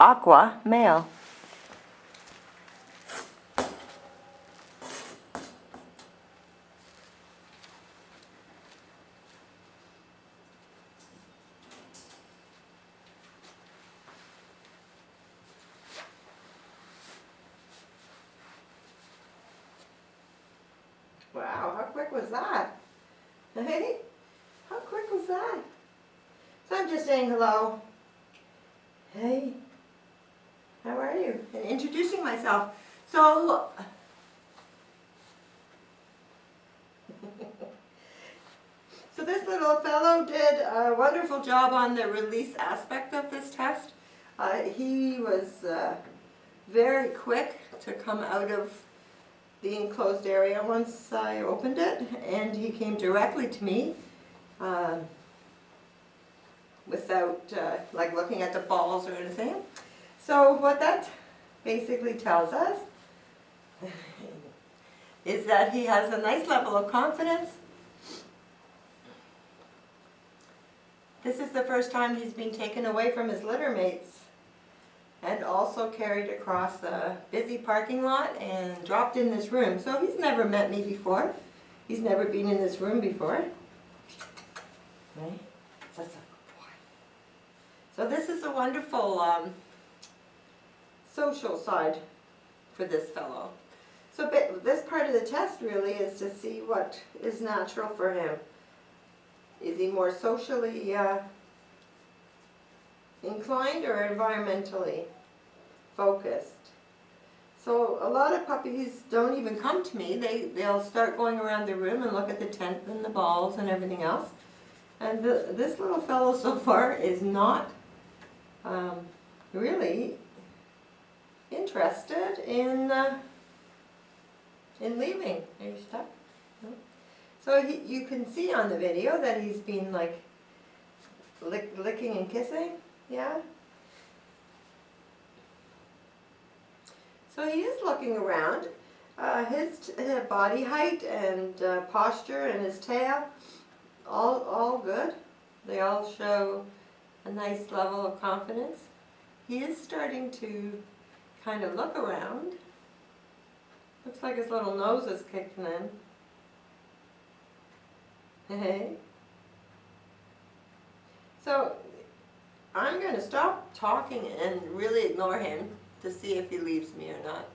AQUA, male. Wow, how quick was that? Hey, how quick was that? So I'm just saying hello. Hey, how are you? And introducing myself. So, so this little fellow did a wonderful job on the release aspect of this test. He was very quick to come out of the enclosed area once I opened it, and he came directly to me without like looking at the balls or anything. So what that basically tells us is that he has a nice level of confidence. This is the first time he's been taken away from his litter mates and also carried across the busy parking lot and dropped in this room. So he's never met me before. He's never been in this room before. Right? So this is a wonderful social side for this fellow. So this part of the test really is to see what is natural for him. Is he more socially inclined or environmentally focused? So a lot of puppies don't even come to me. They'll start going around the room and look at the tent and the balls and everything else. And this little fellow so far is not really interested in leaving. Are you stuck? No? So you can see on the video that he's been like licking and kissing, yeah? So he is looking around. His body height and posture and his tail, all good. They all show a nice level of confidence. He is starting to kind of look around. Looks like his little nose is kicking in. Hey. So I'm going to stop talking and really ignore him to see if he leaves me or not.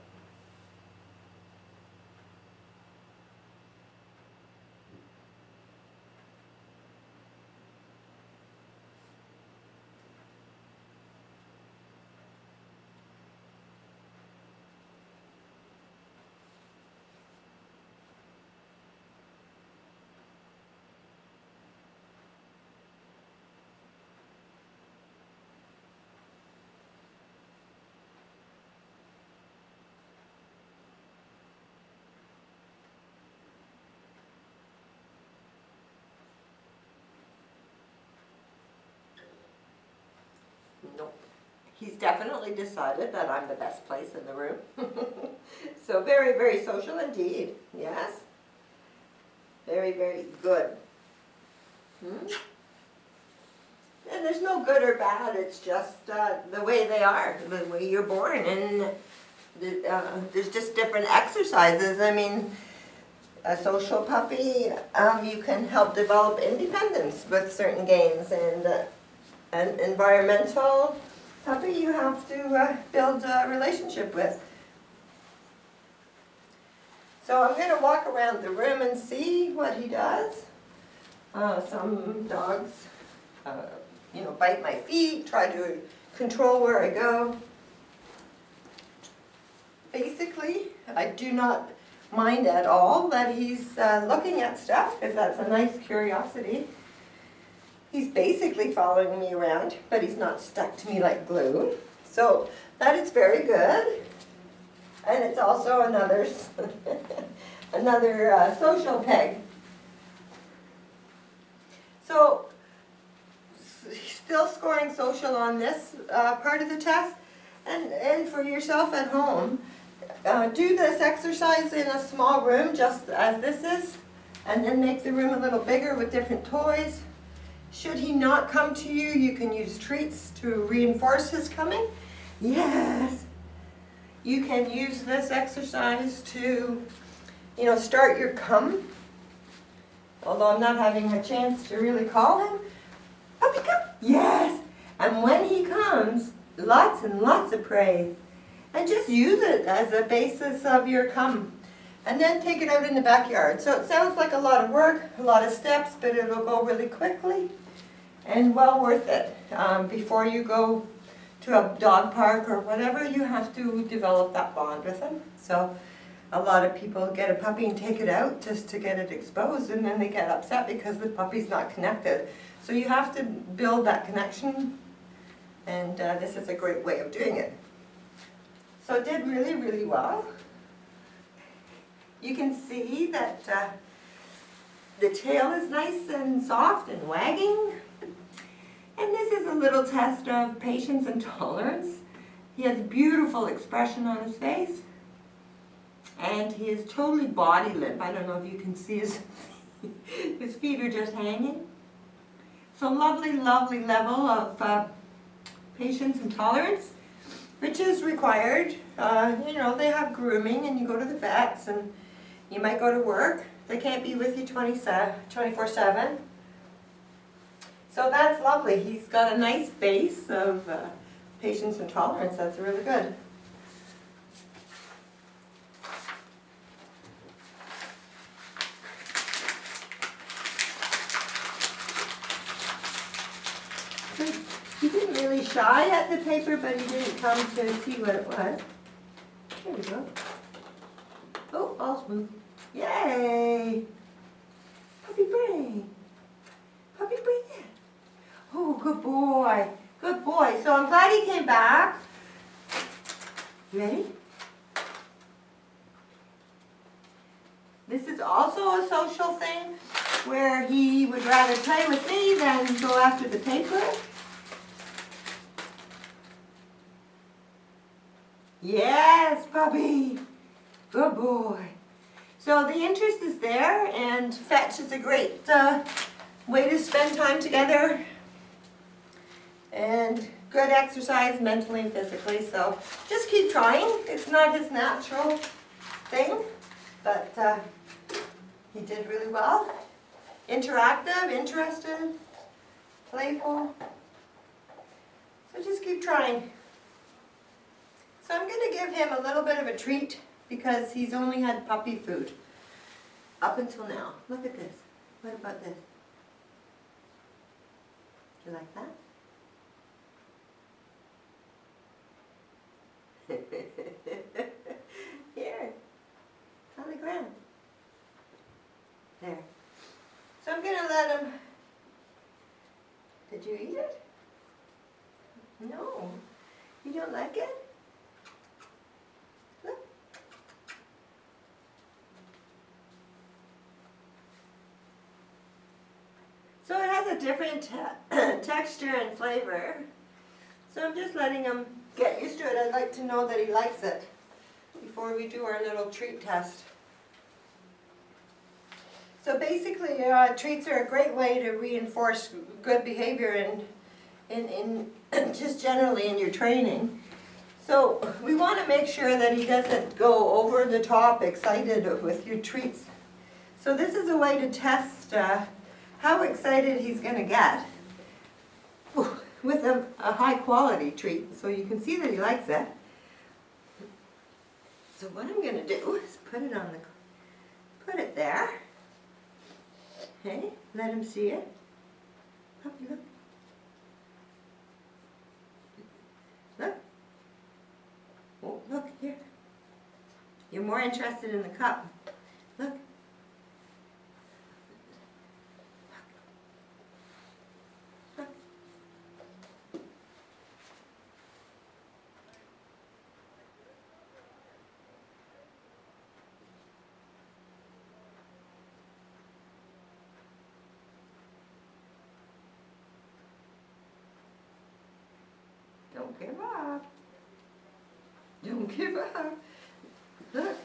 Nope. He's definitely decided that I'm the best place in the room. So very, very social indeed. Yes. Very, very good. And there's no good or bad. It's just the way they are, the way you're born. And there's just different exercises. I mean, a social puppy, you can help develop independence with certain games, and an environmental puppy you have to build a relationship with. So I'm going to walk around the room and see what he does. Some dogs, bite my feet, try to control where I go. Basically, I do not mind at all that he's looking at stuff, because that's a nice curiosity. He's basically following me around, but he's not stuck to me like glue. So that is very good. And it's also another social peg. So still scoring social on this part of the test. And for yourself at home, do this exercise in a small room just as this is, and then make the room a little bigger with different toys. Should he not come to you, you can use treats to reinforce his coming. Yes. You can use this exercise to, start your come. Although I'm not having a chance to really call him. Puppy come. Yes. And when he comes, lots and lots of praise. And just use it as a basis of your come. And then take it out in the backyard. So it sounds like a lot of work, a lot of steps, but it'll go really quickly and well worth it. Before you go to a dog park or whatever, you have to develop that bond with him. So a lot of people get a puppy and take it out just to get it exposed, and then they get upset because the puppy's not connected. So you have to build that connection, and this is a great way of doing it. So it did really, really well. You can see that the tail is nice and soft and wagging. And this is a little test of patience and tolerance. He has beautiful expression on his face. And he is totally body limp. I don't know if you can see his feet are just hanging. So lovely, lovely level of patience and tolerance, which is required. They have grooming and you go to the vets and you might go to work. They can't be with you 24/7. So that's lovely. He's got a nice base of patience and tolerance. That's really good. He didn't really shy at the paper, but he didn't come to see what it was. There we go. Oh, all smooth. Yay! Puppy brain. Puppy brain. Oh, good boy. Good boy. So I'm glad he came back. You ready? This is also a social thing where he would rather play with me than go after the paper. Yes, puppy. Good boy. So the interest is there, and fetch is a great way to spend time together. And good exercise mentally and physically. So just keep trying. It's not his natural thing, but he did really well. Interactive, interested, playful. So just keep trying. So I'm going to give him a little bit of a treat because he's only had puppy food up until now. Look at this. What about this? You like that? Here. It's on the ground. There. So I'm going to let him... Did you eat it? No. You don't like it? Look. So it has a different texture and flavor. So I'm just letting him get used to it. I'd like to know that he likes it before we do our little treat test. So basically, treats are a great way to reinforce good behavior in just generally in your training. So we want to make sure that he doesn't go over the top excited with your treats. So this is a way to test how excited he's going to get with a high quality treat. So you can see that he likes it. So what I'm going to do is put it there. Okay, let him see it. Puppy, look. Look. Oh, look here. You're more interested in the cup. Look. Look. Don't give up. Don't give up. Look.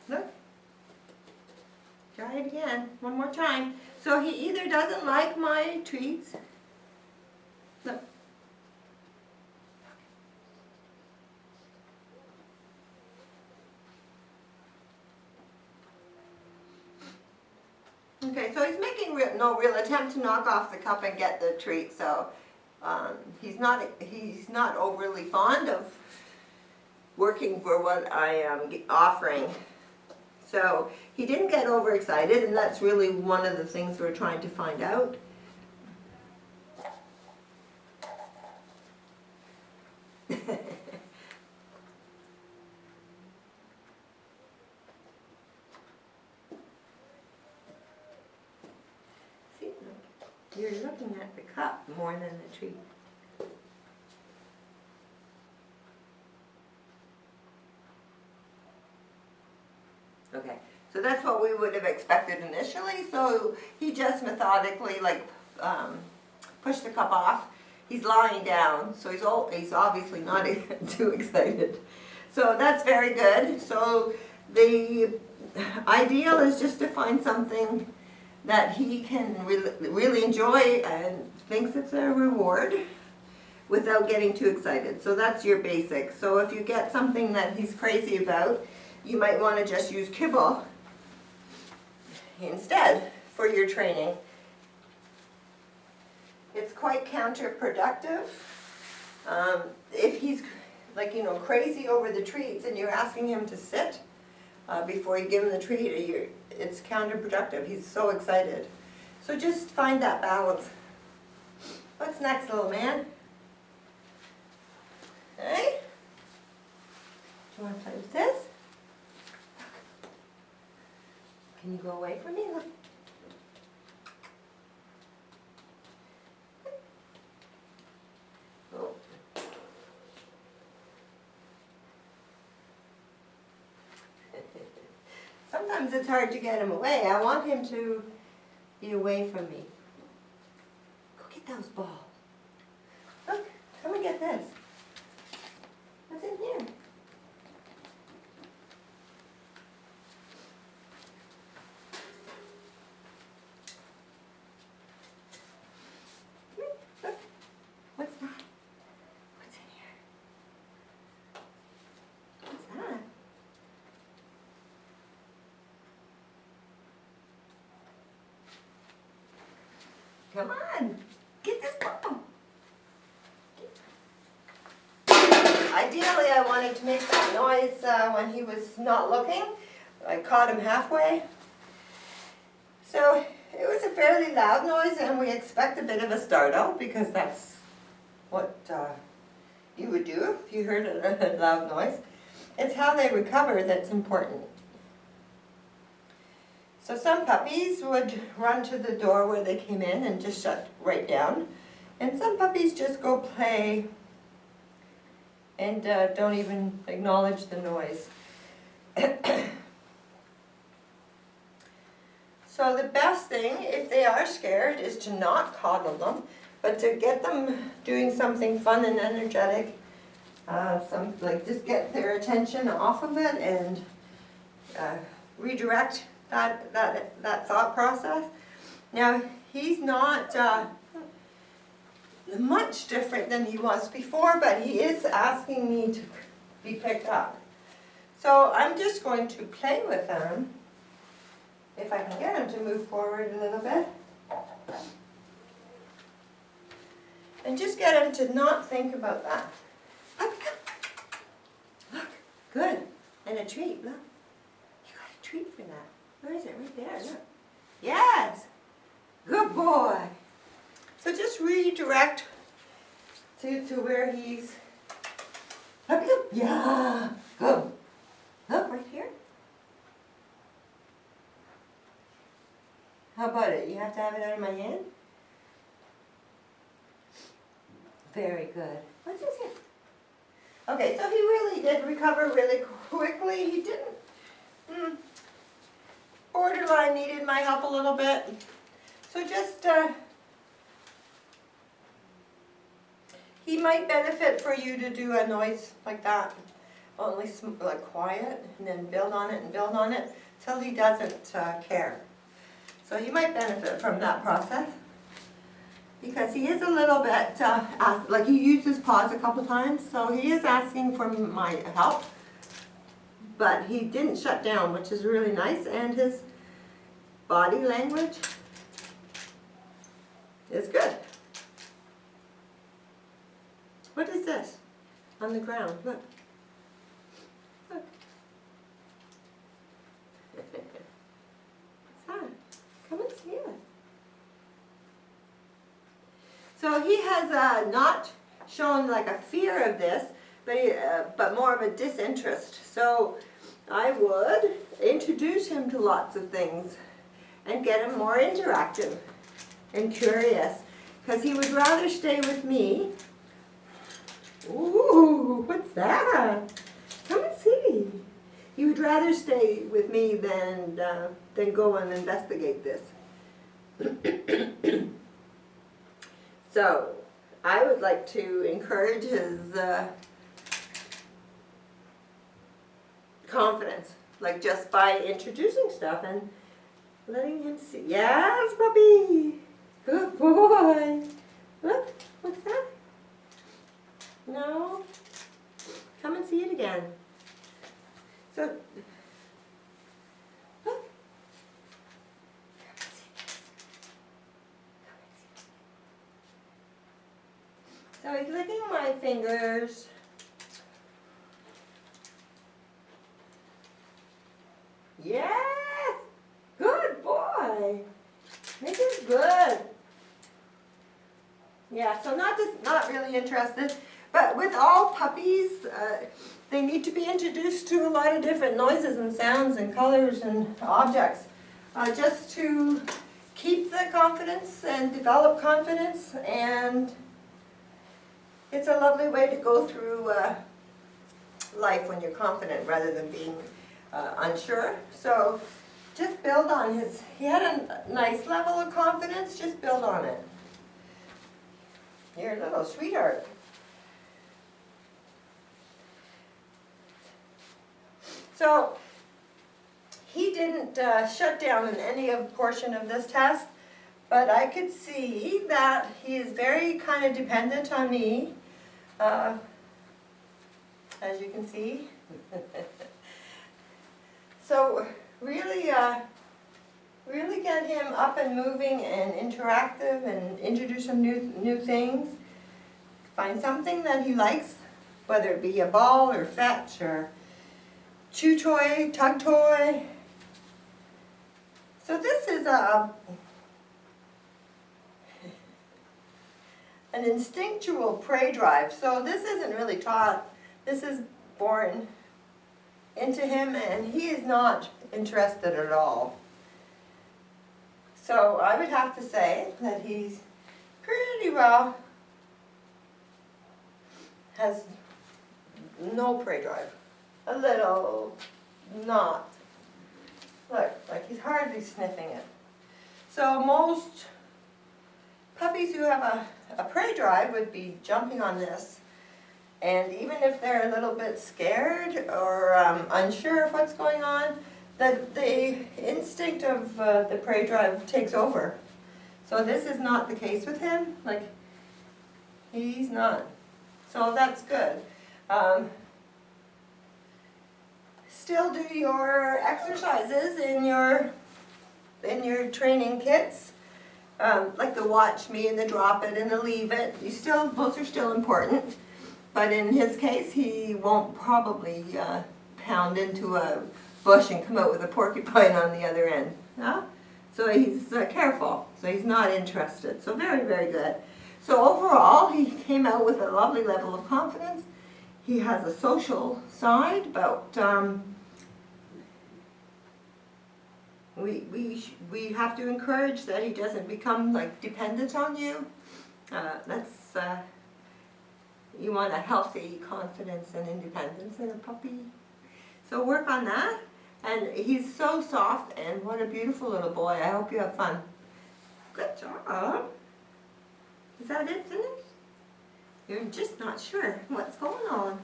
Look. Try it again. One more time. So he either doesn't like my treats. Look. Okay, so he's making no real attempt to knock off the cup and get the treat, so he's not overly fond of working for what I am offering. So he didn't get overexcited, and that's really one of the things we're trying to find out. See, you're looking at the cup more than the treat. Okay, so that's what we would have expected initially. So he just methodically pushed the cup off. He's lying down, so he's obviously not too excited. So that's very good. So the ideal is just to find something that he can really enjoy and thinks it's a reward without getting too excited. So that's your basics. So if you get something that he's crazy about, you might want to just use kibble instead for your training. It's quite counterproductive. If he's crazy over the treats and you're asking him to sit before you give him the treat, it's counterproductive. He's so excited. So just find that balance. What's next, little man? Hey? Do you want to play with this? Can you go away from me? Look. Oh. Sometimes it's hard to get him away. I want him to be away from me. Go get those balls. Look, come and get this. What's in here? Look. What's that? What's in here? What's that? Come on, get this ball. Ideally, I wanted to make that noise when he was not looking. I caught him halfway. So it was a fairly loud noise, and we expect a bit of a startle because that's what you would do if you heard a loud noise. It's how they recover that's important. So some puppies would run to the door where they came in and just shut right down. And some puppies just go play and don't even acknowledge the noise. So the best thing, if they are scared, is to not coddle them, but to get them doing something fun and energetic. Just get their attention off of it and redirect that thought process. Now, he's not much different than he was before, but he is asking me to be picked up. So I'm just going to play with him, if I can get him to move forward a little bit. And just get him to not think about that. Look, good. And a treat, look. You got a treat for that. Where is it? Right there, look. Yes! Good boy! So just redirect to where he's... Up, up. Yeah! Go! Look, right here. How about it? You have to have it out of my hand? Very good. What's this here? Okay, so he really did recover really quickly. He didn't... borderline needed my help a little bit. So just... he might benefit for you to do a noise like that. Only like quiet, and then build on it till he doesn't care. So you might benefit from that process because he is a little bit like he used his paws a couple times, so he is asking for my help. But he didn't shut down, which is really nice, and body language is good. What is this on the ground? Look. Look. What's that? Come and see it. So he has not shown like a fear of this, but more of a disinterest. So I would introduce him to lots of things and get him more interactive and curious, because he would rather stay with me. Ooh, what's that? Come and see. He would rather stay with me than go and investigate this. So I would like to encourage his confidence, like just by introducing stuff and letting him see. Yes, puppy. Good boy. Look, what's that? No. Come and see it again. So, look. Come and see this. Come and see it. So he's licking my fingers. Yes! Good boy! This is good. Yeah, so not really interested, but with all puppies, they need to be introduced to a lot of different noises and sounds and colors and objects, just to keep the confidence and develop confidence, and it's a lovely way to go through life when you're confident rather than being unsure. So just build on he had a nice level of confidence, just build on it. You're a little sweetheart. So he didn't shut down in any portion of this test, but I could see that he is very kind of dependent on me, as you can see. So really, really get him up and moving and interactive and introduce him new things. Find something that he likes, whether it be a ball or fetch or chew toy, tug toy. So this is an instinctual prey drive. So this isn't really taught. This is born into him, and he is not interested at all. So I would have to say that he's pretty well has no prey drive. A little, not. Look, like he's hardly sniffing it. So most puppies who have a prey drive would be jumping on this. And even if they're a little bit scared or unsure of what's going on, the instinct of the prey drive takes over. So this is not the case with him. Like, he's not. So that's good. Still do your exercises in your training kits, like the watch me and the drop it and the leave it. Those are still important. But in his case, he won't probably pound into a bush and come out with a porcupine on the other end. No? So he's careful. So he's not interested. So very, very good. So overall, he came out with a lovely level of confidence. He has a social side, but we have to encourage that he doesn't become like dependent on you. You want a healthy confidence and independence in a puppy. So work on that. And he's so soft, and what a beautiful little boy. I hope you have fun. Good job. Is that it finished? You're just not sure what's going on.